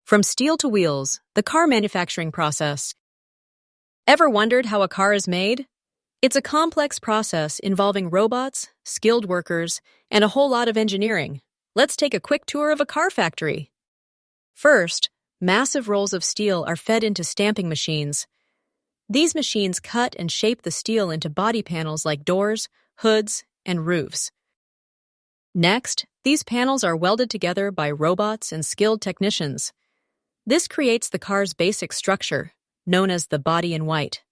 From steel to wheels, the car manufacturing process. Ever wondered how a car is made? It's a complex process involving robots, skilled workers, and a whole lot of engineering. Let's take a quick tour of a car factory. First, massive rolls of steel are fed into stamping machines. These machines cut and shape the steel into body panels like doors, hoods, and roofs. Next, these panels are welded together by robots and skilled technicians. This creates the car's basic structure, known as the body in white.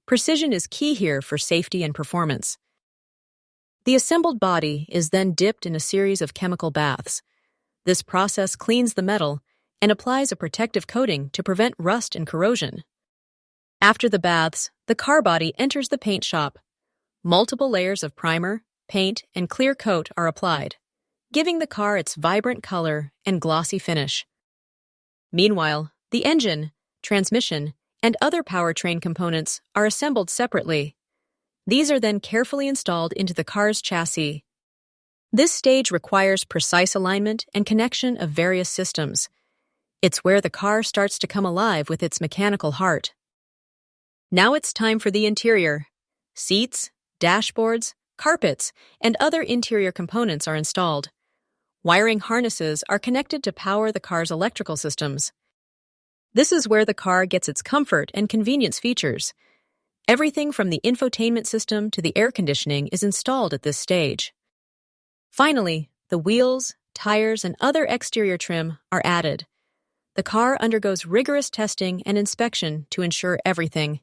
Precision is key here for safety and performance. The assembled body is then dipped in a series of chemical baths. This process cleans the metal and applies a protective coating to prevent rust and corrosion. After the baths, the car body enters the paint shop. Multiple layers of primer, paint, and clear coat are applied, giving the car its vibrant color and glossy finish. Meanwhile, the engine, transmission, and other powertrain components are assembled separately. These are then carefully installed into the car's chassis. This stage requires precise alignment and connection of various systems. It's where the car starts to come alive with its mechanical heart. Now it's time for the interior. Seats, dashboards, carpets, and other interior components are installed. Wiring harnesses are connected to power the car's electrical systems. This is where the car gets its comfort and convenience features. Everything from the infotainment system to the air conditioning is installed at this stage. Finally, the wheels, tires, and other exterior trim are added. The car undergoes rigorous testing and inspection to ensure everything